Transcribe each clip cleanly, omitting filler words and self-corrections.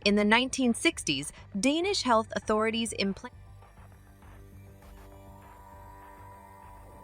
In the 1960s, Danish health authorities implanted.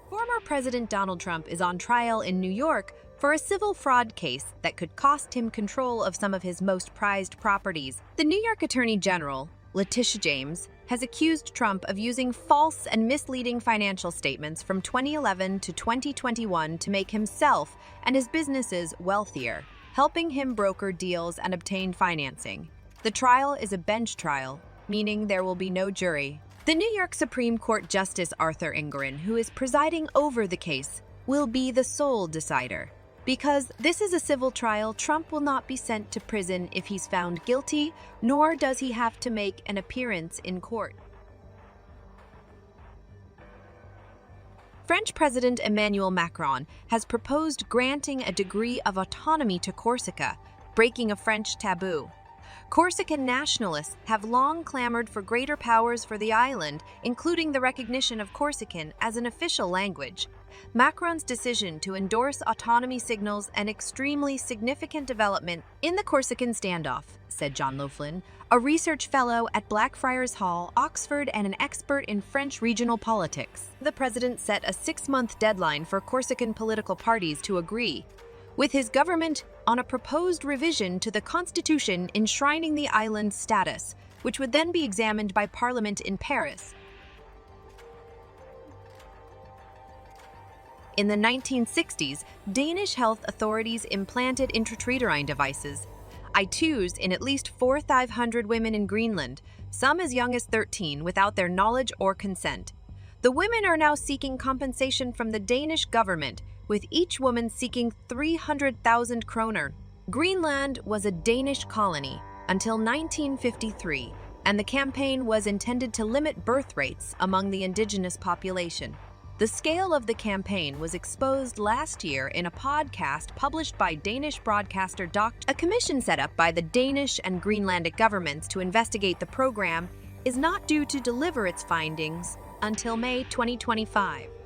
Former President Donald Trump is on trial in New York for a civil fraud case that could cost him control of some of his most prized properties. The New York Attorney General, Letitia James, has accused Trump of using false and misleading financial statements from 2011 to 2021 to make himself and his businesses wealthier, helping him broker deals and obtain financing. The trial is a bench trial, meaning there will be no jury. The New York Supreme Court Justice Arthur Engoron, who is presiding over the case, will be the sole decider. Because this is a civil trial, Trump will not be sent to prison if he's found guilty, nor does he have to make an appearance in court. French President Emmanuel Macron has proposed granting a degree of autonomy to Corsica, breaking a French taboo. Corsican nationalists have long clamored for greater powers for the island, including the recognition of Corsican as an official language. Macron's decision to endorse autonomy signals an extremely significant development in the Corsican standoff, said John Loughlin, a research fellow at Blackfriars Hall, Oxford, and an expert in French regional politics. The president set a 6-month deadline for Corsican political parties to agree with his government on a proposed revision to the constitution enshrining the island's status, which would then be examined by Parliament in Paris. In the 1960s, Danish health authorities implanted intrauterine devices, I2s, in at least 4,500 women in Greenland, some as young as 13, without their knowledge or consent. The women are now seeking compensation from the Danish government, with each woman seeking 300,000 kroner. Greenland was a Danish colony until 1953, and the campaign was intended to limit birth rates among the indigenous population. The scale of the campaign was exposed last year in a podcast published by Danish broadcaster Dr. A commission set up by the Danish and Greenlandic governments to investigate the program is not due to deliver its findings until May 2025.